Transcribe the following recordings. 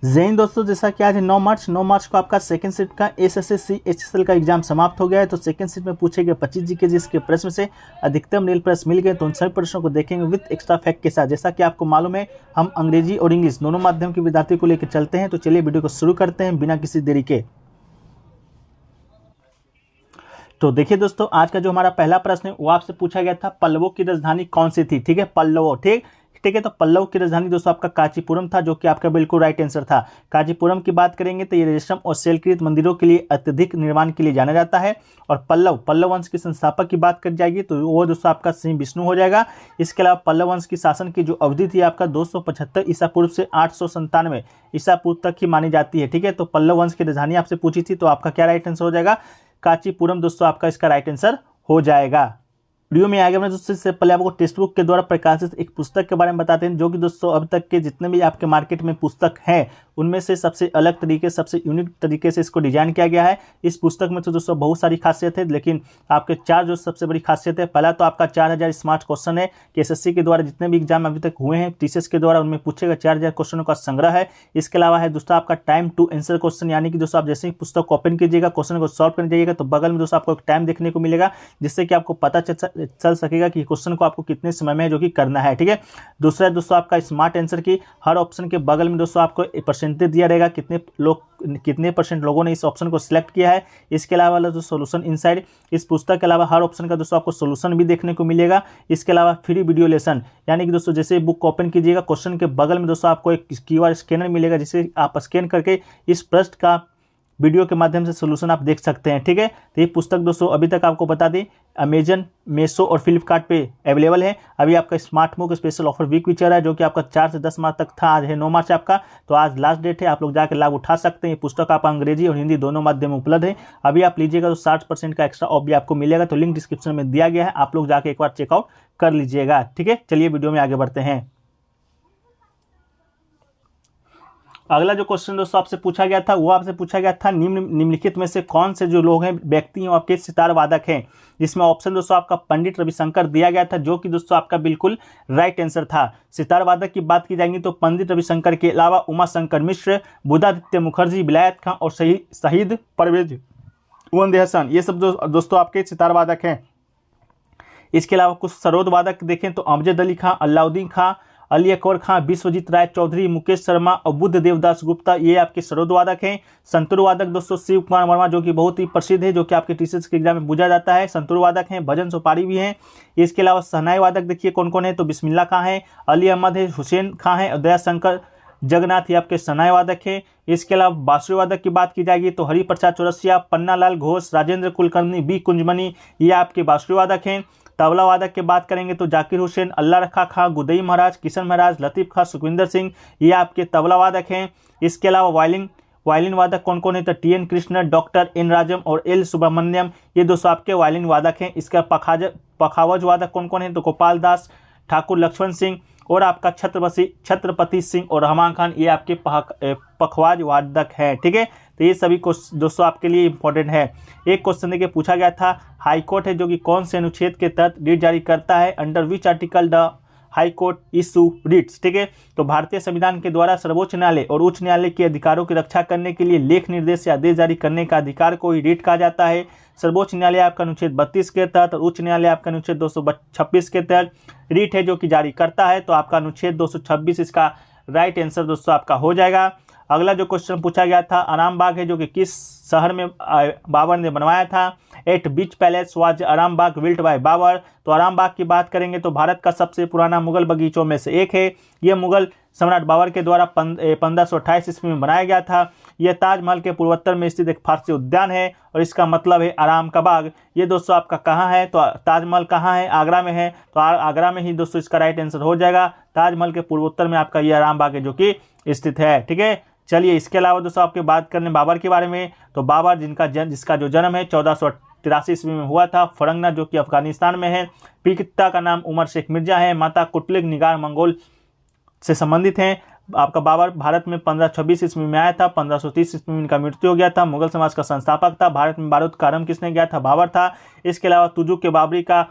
जय हिंद दोस्तों, जैसा कि आज है 9 मार्च को आपका सेकंड शिफ्ट का एसएससी एचएसएल का एग्जाम समाप्त हो गया है। तो सेकंड शिफ्ट में पूछे गए 25 जीके जिसके प्रश्न से अधिकतम नील प्रश्न मिल गए, तो उन सभी प्रश्नों को देखेंगे विद एक्स्ट्रा फैक्ट के साथ। जैसा कि आपको मालूम है, हम अंग्रेजी और इंग्लिश दोनों माध्यम के विद्यार्थियों को लेकर चलते हैं। तो चलिए वीडियो को शुरू करते हैं बिना किसी देरी के। तो देखिए दोस्तों, आज का जो हमारा पहला प्रश्न है वो आपसे पूछा गया था, पल्लवों की राजधानी कौन सी थी। ठीक है, पल्लवों, ठीक है। तो पल्लव की राजधानी दोस्तों आपका कांचीपुरम था, जो कि आपका बिल्कुल राइट आंसर था। कांचीपुरम की बात करेंगे तो ये रेशम और शैलकृत मंदिरों के लिए अत्यधिक निर्माण के लिए जाना जाता है। और पल्लव वंश के संस्थापक की बात करी जाएगी तो वो दोस्तों आपका सिंह विष्णु हो जाएगा। इसके अलावा पल्लव वंश की शासन की जो अवधि थी आपका 275 ईसा पूर्व से 897 ईसा पूर्व तक ही मानी जाती है। ठीक है, तो पल्लव वंश की राजधानी आपसे पूछी थी, तो आपका क्या राइट आंसर हो जाएगा, कांचीपुरम दोस्तों आपका इसका राइट आंसर हो जाएगा। वीडियो में आगे बढ़ने दोस्तों, इससे पहले आपको टेक्स्ट बुक के द्वारा प्रकाशित एक पुस्तक के बारे में बताते हैं, जो कि दोस्तों अब तक के जितने भी आपके मार्केट में पुस्तक हैं उनमें से सबसे अलग तरीके, सबसे यूनिक तरीके से इसको डिजाइन किया गया है। इस पुस्तक में तो दोस्तों बहुत सारी खासियत है, लेकिन आपके 4 जो सबसे बड़ी खासियत है, पहला तो आपका 4000 स्मार्ट क्वेश्चन है कि एसएससी के द्वारा जितने भी एग्जाम अभी तक हुए हैं टीसीएस के द्वारा उनमें पूछेगा 4000 क्वेश्चनों का संग्रह है। इसके अलावा है दोस्तों आपका टाइम टू आंसर क्वेश्चन, यानी कि दोस्तों आप जैसे ही पुस्तक ओपन कीजिएगा, क्वेश्चन को सॉल्व करने जाइएगा तो बगल में दोस्तों आपको एक टाइम देखने को मिलेगा, जिससे कि आपको पता चल सकेगा कि क्वेश्चन को आपको कितने समय में जो कि करना है। ठीक है, दूसरा दोस्तों आपका स्मार्ट आंसर की हर ऑप्शन के बगल में दोस्तों आपको परसेंटेज दिया रहेगा, कितने परसेंट लोगों ने इस ऑप्शन को सिलेक्ट किया है। इसके अलावा जो सोल्यूशन इनसाइड, इस पुस्तक के अलावा हर ऑप्शन का दोस्तों आपको सोल्यूशन भी देखने को मिलेगा। इसके अलावा फ्री वीडियो लेसन, यानी कि दोस्तों जैसे बुक ओपन कीजिएगा, क्वेश्चन के बगल में दोस्तों आपको एक क्यूआर स्कैनर मिलेगा, जिसे आप स्कैन करके इस प्रश्न का वीडियो के माध्यम से सोल्यूशन आप देख सकते हैं। ठीक है, तो ये पुस्तक दोस्तों अभी तक आपको बता दें अमेजन, मेसो और फ्लिपकार्ट पे अवेलेबल है। अभी आपका smart book special offer week भी चल रहा है, जो कि आपका 4 से 10 मार्च तक था। आज है 9 मार्च आपका, तो आज लास्ट डेट है, आप लोग जाकर लाभ उठा सकते हैं। ये पुस्तक आपका अंग्रेजी और हिंदी दोनों माध्यम में उपलब्ध है। अभी आप लीजिएगा तो 60% का एक्स्ट्रा ऑफ भी आपको मिलेगा, तो लिंक डिस्क्रिप्शन में दिया गया है, आप लोग जाके एक बार चेकआउट कर लीजिएगा। ठीक है, चलिए वीडियो में आगे बढ़ते हैं। अगला जो क्वेश्चन दोस्तों आपसे पूछा गया था वो आपसे पूछा गया था, निम्नलिखित में से कौन से जो लोग हैं, व्यक्ति हैं आपके सितार वादक हैं। जिसमें ऑप्शन दोस्तों आपका पंडित रविशंकर दिया गया था, जो कि दोस्तों आपका बिल्कुल राइट आंसर था। सितार वादक की बात की जाएगी तो पंडित रविशंकर के अलावा उमा शंकर मिश्र, बुधादित्य मुखर्जी, विलायत खां और शहीद परवेज वंदे हसन, ये सब दोस्तों आपके सितार वादक हैं। इसके अलावा कुछ सरोद वादक देखें तो अमजद अली खां, अलाउद्दीन खां, अली अकबर खां, विश्वजीत राय चौधरी, मुकेश शर्मा और बुद्ध देवदास गुप्ता, ये आपके सरोद वादक हैं। संतूर वादक दोस्तों शिव कुमार वर्मा, जो कि बहुत ही प्रसिद्ध है, जो कि आपके टीचर्स के एग्जाम में पूछा जाता है, संतूर वादक हैं। भजन सुपारी भी हैं। इसके अलावा शहनाई वादक देखिए कौन कौन है, तो बिस्मिल्ला खां है, अली अहमद है, हुसैन खां है और दयाशंकर जगन्नाथ, ये आपके शहनाई वादक है। इसके अलावा बांसुरी वादक की बात की जाएगी तो हरिप्रसाद चौरसिया, पन्नालाल घोष, राजेंद्र कुलकर्णी, बी कुंजमणि, ये आपके बांसुरी वादक हैं। तबला वादक की बात करेंगे तो जाकिर हुसैन, अल्लाह रखा खां, गुदई महाराज, किशन महाराज, लतीफ खां, सुखविंदर सिंह, ये आपके तबला वादक हैं। इसके अलावा वायलिन वादक कौन कौन है, तो T N Krishna, doctor N Rajam और एल सुब्रमण्यम, ये दोस्तों आपके वायलिन वादक हैं। इसका पखावज वादक कौन कौन है, तो गोपाल दास, ठाकुर लक्ष्मण सिंह और आपका छत्रपति सिंह और रहमान खान, ये आपके पखवाज वादक है। ठीक है, तो ये सभी दोस्तों आपके लिए इंपॉर्टेंट है। एक क्वेश्चन देखिए पूछा गया था, हाईकोर्ट है जो कि कौन से अनुच्छेद के तहत रिट जारी करता है, under which article the high court issue Ritz. ठीक है, तो भारतीय संविधान के द्वारा सर्वोच्च न्यायालय और उच्च न्यायालय के अधिकारों की रक्षा करने के लिए लेख निर्देश या आदेश जारी करने का अधिकार को ही रिट कहा जाता है। सर्वोच्च न्यायालय आपका अनुच्छेद 32 के तहत और उच्च न्यायालय आपका अनुच्छेद 226 के तहत रिट है जो कि जारी करता है, तो आपका अनुच्छेद 226 इसका राइट आंसर दोस्तों आपका हो जाएगा। अगला जो क्वेश्चन पूछा गया था, आराम बाग है जो कि किस शहर में बाबर ने बनवाया था, एट बीच पैलेस वाज आराम बाग बिल्ट बाय बाबर। तो आराम बाग की बात करेंगे तो भारत का सबसे पुराना मुगल बगीचों में से एक है। यह मुगल सम्राट बाबर के द्वारा 1528 ईस्वी में बनाया गया था। यह ताजमहल के पूर्वोत्तर में स्थित एक फारसी उद्यान है और इसका मतलब है आराम का बाग। ये दोस्तों आपका कहाँ है, तो ताजमहल कहाँ है, आगरा में है, तो आगरा में ही दोस्तों इसका राइट आंसर हो जाएगा। ताजमहल के पूर्वोत्तर में आपका ये आराम बाग है जो कि स्थित है। ठीक है, चलिए इसके अलावा दोस्तों आपके बात करने बाबर के बारे में, तो बाबर जिसका जो जन्म है 1483 ईस्वी में हुआ था, फरंगना जो कि अफगानिस्तान में है। पिता का नाम उमर शेख मिर्जा है, माता कुटलिक निगार मंगोल से संबंधित हैं। आपका बाबर भारत में 1526 ईस्वी में आया था, 1530 ईस्वी में इनका मृत्यु हो गया था। मुगल समाज का संस्थापक था। भारत में बारूद का आरंभ किसने किया था, बाबर था। इसके अलावा तुजुक के बाबरी का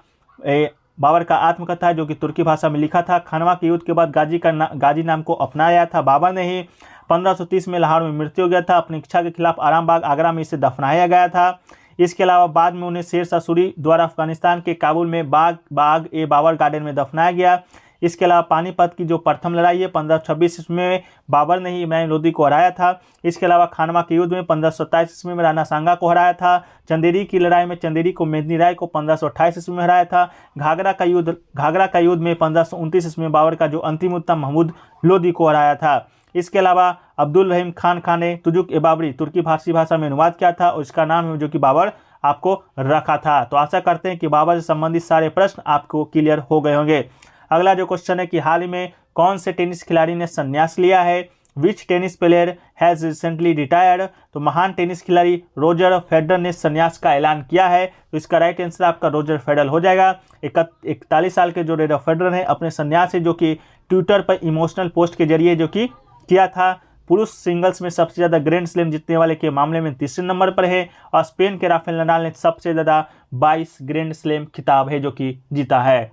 बाबर का आत्मकथा है जो कि तुर्की भाषा में लिखा था। खानवा के युद्ध के बाद गाजी नाम को अपनाया था बाबर ने ही। 1530 में लाहौर में मृत्यु हो गया था। अपनी इच्छा के खिलाफ आरामबाग आगरा में इसे दफनाया गया था। इसके अलावा बाद में उन्हें शेर शाह सूरी द्वारा अफगानिस्तान के काबुल में बाग ए बाबर गार्डन में दफनाया गया। इसके अलावा पानीपत की जो प्रथम लड़ाई है 1526 ईस्वी में बाबर ने ही इब्राहिम लोदी को हराया था। इसके अलावा खानवा के युद्ध में 1527 ईस्वी में राणा सांगा को हराया था। चंदेरी की लड़ाई में चंदेरी को मेदिनी राय को 1528 ईस्वी में हराया था। घाघरा का युद्ध में 1529 ईस्वी में बाबर का जो अंतिम उत्तम महमूद लोदी को हराया था। इसके अलावा अब्दुल रहीम खान ने तुजुक ए बाबरी तुर्की फारसी भाषा में अनुवाद किया था और इसका नाम है जो कि बाबर आपको रखा था। तो आशा करते हैं कि बाबर से संबंधित सारे प्रश्न आपको क्लियर हो गए होंगे। अगला जो क्वेश्चन है कि हाल ही में कौन से टेनिस खिलाड़ी ने संन्यास लिया है। Which tennis player has recently retired. तो महान टेनिस खिलाड़ी रोजर फेडरर ने संन्यास का ऐलान किया है। तो इसका राइट आंसर आपका रोजर फेडरर हो जाएगा। 41 साल के जो रोजर फेडरर हैं अपने संन्यास से जो कि ट्विटर पर इमोशनल पोस्ट के जरिए जो कि किया था। पुरुष सिंगल्स में सबसे ज़्यादा ग्रैंड स्लैम जीतने वाले के मामले में तीसरे नंबर पर है और स्पेन के राफेल नडाल ने सबसे ज़्यादा 22 ग्रैंड स्लैम खिताब है जो कि जीता है।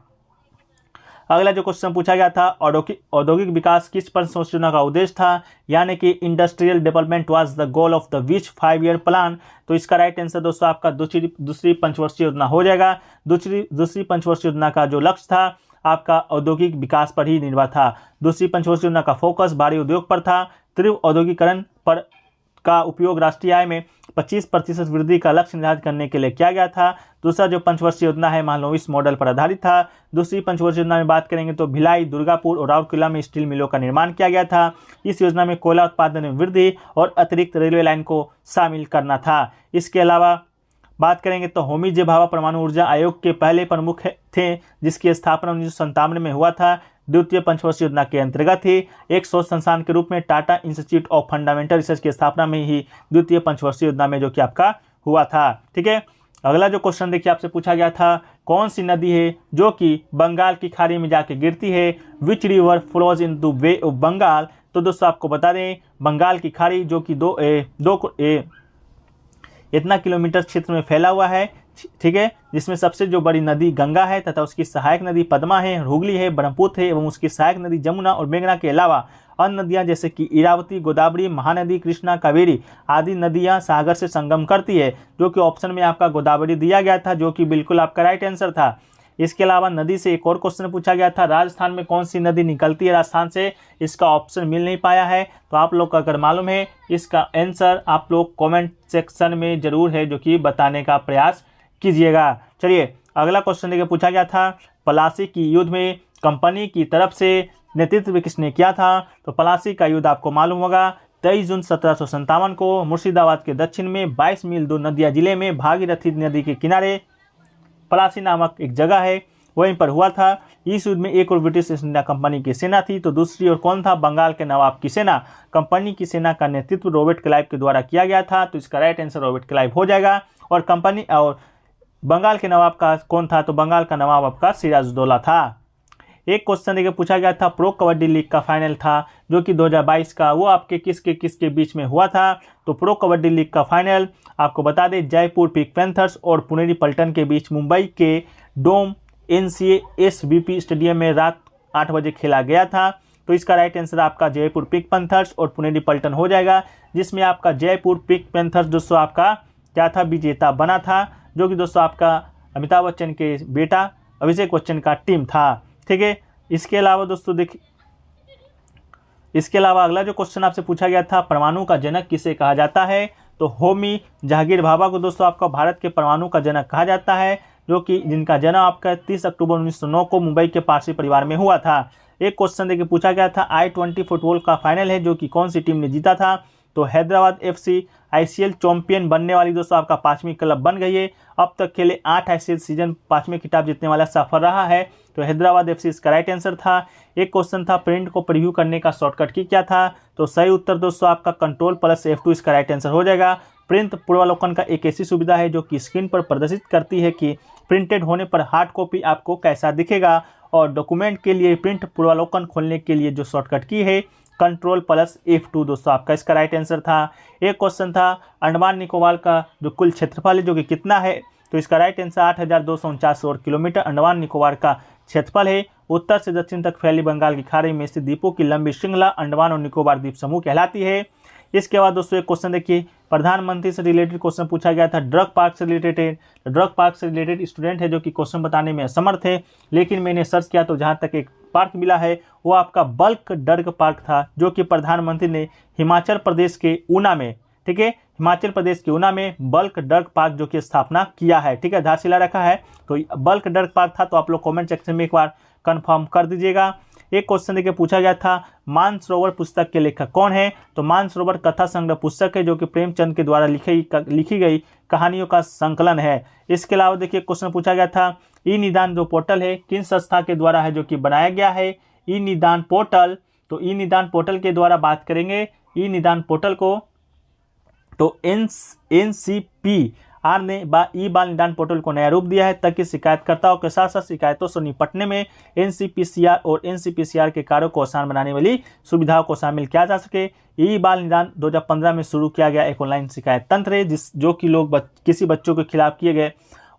अगला जो क्वेश्चन पूछा गया था औद्योगिक विकास किस परियोजना का उद्देश्य था, यानी कि industrial development was the goal of the which 5-year plan. तो इसका राइट आंसर दोस्तों आपका दूसरी पंचवर्षीय योजना हो जाएगा। दूसरी पंचवर्षीय योजना का जो लक्ष्य था आपका औद्योगिक विकास पर ही निर्भर था। दूसरी पंचवर्षीय योजना का फोकस भारी उद्योग पर था। तीव्र औद्योगिकरण पर का उपयोग राष्ट्रीय आय में 25% वृद्धि का लक्ष्य निर्धारित करने के लिए किया गया था। दूसरा जो पंचवर्षीय योजना है महालनोबिस मॉडल पर आधारित था। दूसरी पंचवर्षीय योजना में बात करेंगे तो भिलाई, दुर्गापुर और राउरकेला में स्टील मिलों का निर्माण किया गया था। इस योजना में कोयला उत्पादन में वृद्धि और अतिरिक्त रेलवे लाइन को शामिल करना था। इसके अलावा बात करेंगे तो होमी जे भाभा परमाणु ऊर्जा आयोग के पहले प्रमुख थे जिसकी स्थापना 1957 में हुआ था। द्वितीय पंचवर्षीय योजना के अंतर्गत ही एक शोध संस्थान के रूप में Tata institute of fundamental research की स्थापना में ही द्वितीय पंचवर्षीय योजना में जो कि आपका हुआ था। ठीक है, अगला जो क्वेश्चन देखिए आपसे पूछा गया था कौन सी नदी है जो कि बंगाल की खाड़ी में जाके गिरती है। Which river flows into bay of Bengal. तो दोस्तों आपको बता दें बंगाल की खाड़ी जो कि इतना किलोमीटर क्षेत्र में फैला हुआ है। ठीक है, जिसमें सबसे जो बड़ी नदी गंगा है तथा उसकी सहायक नदी पद्मा है, हुगली है, ब्रह्मपुत्र है एवं उसकी सहायक नदी जमुना और मेघना के अलावा अन्य नदियां जैसे कि इरावती, गोदावरी, महानदी, कृष्णा, कावेरी आदि नदियां सागर से संगम करती है, जो कि ऑप्शन में आपका गोदावरी दिया गया था जो कि बिल्कुल आपका राइट आंसर था। इसके अलावा नदी से एक और क्वेश्चन पूछा गया था राजस्थान में कौन सी नदी निकलती है राजस्थान से। इसका ऑप्शन मिल नहीं पाया है, तो आप लोग को अगर मालूम है इसका आंसर आप लोग कमेंट सेक्शन में जरूर है जो कि बताने का प्रयास कीजिएगा। चलिए अगला क्वेश्चन देखिए पूछा गया था पलासी की युद्ध में कंपनी की तरफ से नेतृत्व किसने किया था। तो पलासी का युद्ध आपको मालूम होगा 23 जून 1757 को मुर्शिदाबाद के दक्षिण में 22 मील 2 नदिया जिले में भागीरथी नदी के किनारे पलासी नामक एक जगह है वहीं पर हुआ था। इस युद्ध में एक और ब्रिटिश ईस्ट इंडिया कंपनी की सेना थी तो दूसरी ओर कौन था, बंगाल के नवाब की सेना। कंपनी की सेना का नेतृत्व रॉबर्ट क्लाइव के द्वारा किया गया था, तो इसका राइट आंसर रॉबर्ट क्लाइव हो जाएगा। और कंपनी और बंगाल के नवाब का कौन था, तो बंगाल का नवाब आपका सिराजुद्दौला था। एक क्वेश्चन देखिए पूछा गया था प्रो कबड्डी लीग का फाइनल था जो कि 2022 का, वो आपके किसके बीच में हुआ था। तो प्रो कबड्डी लीग का फाइनल आपको बता दें जयपुर पिंक पैंथर्स और पुनेरी पल्टन के बीच मुंबई के डोम NCSBP स्टेडियम में रात 8 बजे खेला गया था। तो इसका राइट आंसर आपका जयपुर पिंक पैंथर्स और पुनेरी पल्टन हो जाएगा, जिसमें आपका जयपुर पिंक पैंथर्स दोस्तों आपका क्या था, विजेता बना था, जो कि दोस्तों आपका अमिताभ बच्चन के बेटा अभिषेक बच्चन का टीम था। ठीक है, इसके अलावा दोस्तों देखिए इसके अलावा अगला जो क्वेश्चन आपसे पूछा गया था परमाणु का जनक किसे कहा जाता है। तो होमी जहांगीर भाभा को दोस्तों आपका भारत के परमाणु का जनक कहा जाता है, जो कि जिनका जन्म आपका 30 अक्टूबर 1909 को मुंबई के पारसी परिवार में हुआ था। एक क्वेश्चन देखिए पूछा गया था I-20 फुटबॉल का फाइनल है जो कि कौन सी टीम ने जीता था। तो हैदराबाद FC ICL चैंपियन बनने वाली दोस्तों आपका 5वीं क्लब बन गई है। अब तक खेले 8 ICL सीजन 5वें खिताब जीतने वाला सफर रहा है, तो हैदराबाद FC इसका राइट आंसर था। एक क्वेश्चन था प्रिंट को प्रीव्यू करने का शॉर्टकट की क्या था। तो सही उत्तर दोस्तों आपका Ctrl+F2 इसका राइट आंसर हो जाएगा। प्रिंट पूर्वावलोकन का एक ऐसी सुविधा है जो कि स्क्रीन पर प्रदर्शित करती है कि प्रिंटेड होने पर हार्ड कॉपी आपको कैसा दिखेगा, और डॉक्यूमेंट के लिए प्रिंट पूर्वावलोकन खोलने के लिए जो शॉर्टकट की है Ctrl+F2 दोस्तों आपका इसका राइट आंसर था। एक क्वेश्चन था अंडमान निकोबार का जो कुल क्षेत्रफल है जो कि कितना है, तो इसका right answer 8,249 square kilometre Andaman Nicobar का क्षेत्रफल है। उत्तर से दक्षिण तक फैली बंगाल की खाड़ी में स्थित द्वीपों की लंबी श्रृंखला अंडमान और निकोबार द्वीप समूह कहलाती है। इसके बाद दोस्तों एक क्वेश्चन देखिए, प्रधानमंत्री से रिलेटेड क्वेश्चन पूछा गया था, ड्रग पार्क से रिलेटेड। ड्रग पार्क से रिलेटेड स्टूडेंट है जो कि क्वेश्चन बताने में असमर्थ है, लेकिन मैंने सर्च किया तो जहां तक एक पार्क मिला है वो आपका बल्क ड्रग पार्क था, जो कि प्रधानमंत्री ने हिमाचल प्रदेश के ऊना में, ठीक है, हिमाचल प्रदेश के ऊना में बल्क ड्रग पार्क जो कि स्थापना किया है, ठीक है, धारशिला रखा है। तो बल्क ड्रग पार्क था, तो आप लोग कमेंट सेक्शन में एक बार कंफर्म कर दीजिएगा। एक क्वेश्चन देखिए पूछा गया था, मानसरोवर पुस्तक के लेखक कौन है? तो मानसरोवर कथा संग्रह पुस्तक है जो कि प्रेमचंद के द्वारा लिखी गई कहानियों का संकलन है। इसके अलावा देखिए क्वेश्चन पूछा गया था, ई निदान जो पोर्टल है किन संस्था के द्वारा है जो कि बनाया गया है? ई निदान पोर्टल, तो ई निदान पोर्टल के द्वारा बात करेंगे ई निदान पोर्टल को, तो NCPR ने ई बाल निदान पोर्टल को नया रूप दिया है ताकि शिकायतकर्ताओं के साथ साथ शिकायतों से निपटने में NCPCR और NCPCR के कार्यों को आसान बनाने वाली सुविधाओं को शामिल किया जा सके। ई बाल निदान 2015 में शुरू किया गया एक ऑनलाइन शिकायत तंत्र है जो कि लोग किसी बच्चों के खिलाफ किए गए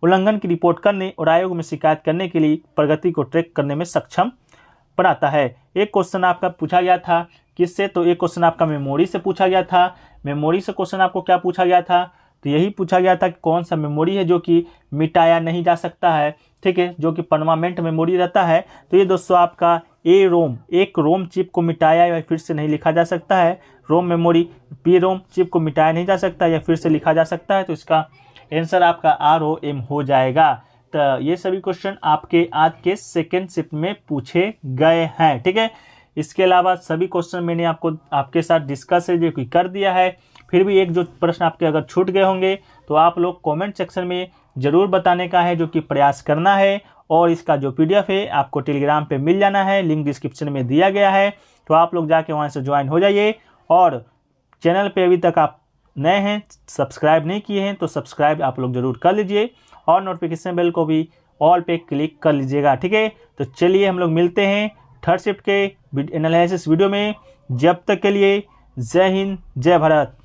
उल्लंघन की रिपोर्ट करने और आयोग में शिकायत करने के लिए प्रगति को ट्रैक करने में सक्षम बनाता है। एक क्वेश्चन आपका पूछा गया था किससे? तो एक क्वेश्चन आपका मेमोरी से पूछा गया था। मेमोरी से क्वेश्चन आपको क्या पूछा गया था? तो यही पूछा गया था कि कौन सा मेमोरी है जो कि मिटाया नहीं जा सकता है, ठीक है, जो कि परमानेंट मेमोरी रहता है। तो ये दोस्तों आपका रोम, एक रोम चिप को मिटाया या फिर से नहीं लिखा जा सकता है। रोम मेमोरी रोम चिप को मिटाया नहीं जा सकता या फिर से लिखा जा सकता है, तो इसका आंसर आपका ROM हो जाएगा। तो ये सभी क्वेश्चन आपके आज के सेकेंड शिफ्ट में पूछे गए हैं, ठीक है। इसके अलावा सभी क्वेश्चन मैंने आपके साथ डिस्कस है जो कि कर दिया है। फिर भी एक जो प्रश्न आपके अगर छूट गए होंगे तो आप लोग कमेंट सेक्शन में ज़रूर बताने का है, जो कि प्रयास करना है। और इसका जो PDF है आपको टेलीग्राम पे मिल जाना है, लिंक डिस्क्रिप्शन में दिया गया है, तो आप लोग जाके वहाँ से ज्वाइन हो जाइए। और चैनल पे अभी तक आप नए हैं, सब्सक्राइब नहीं किए हैं, तो सब्सक्राइब आप लोग ज़रूर कर लीजिए और नोटिफिकेशन बेल को भी ऑल पे क्लिक कर लीजिएगा, ठीक है। तो चलिए हम लोग मिलते हैं थर्ड शिफ्ट के एनालिसिस वीडियो में। जब तक के लिए जय हिंद, जय भारत।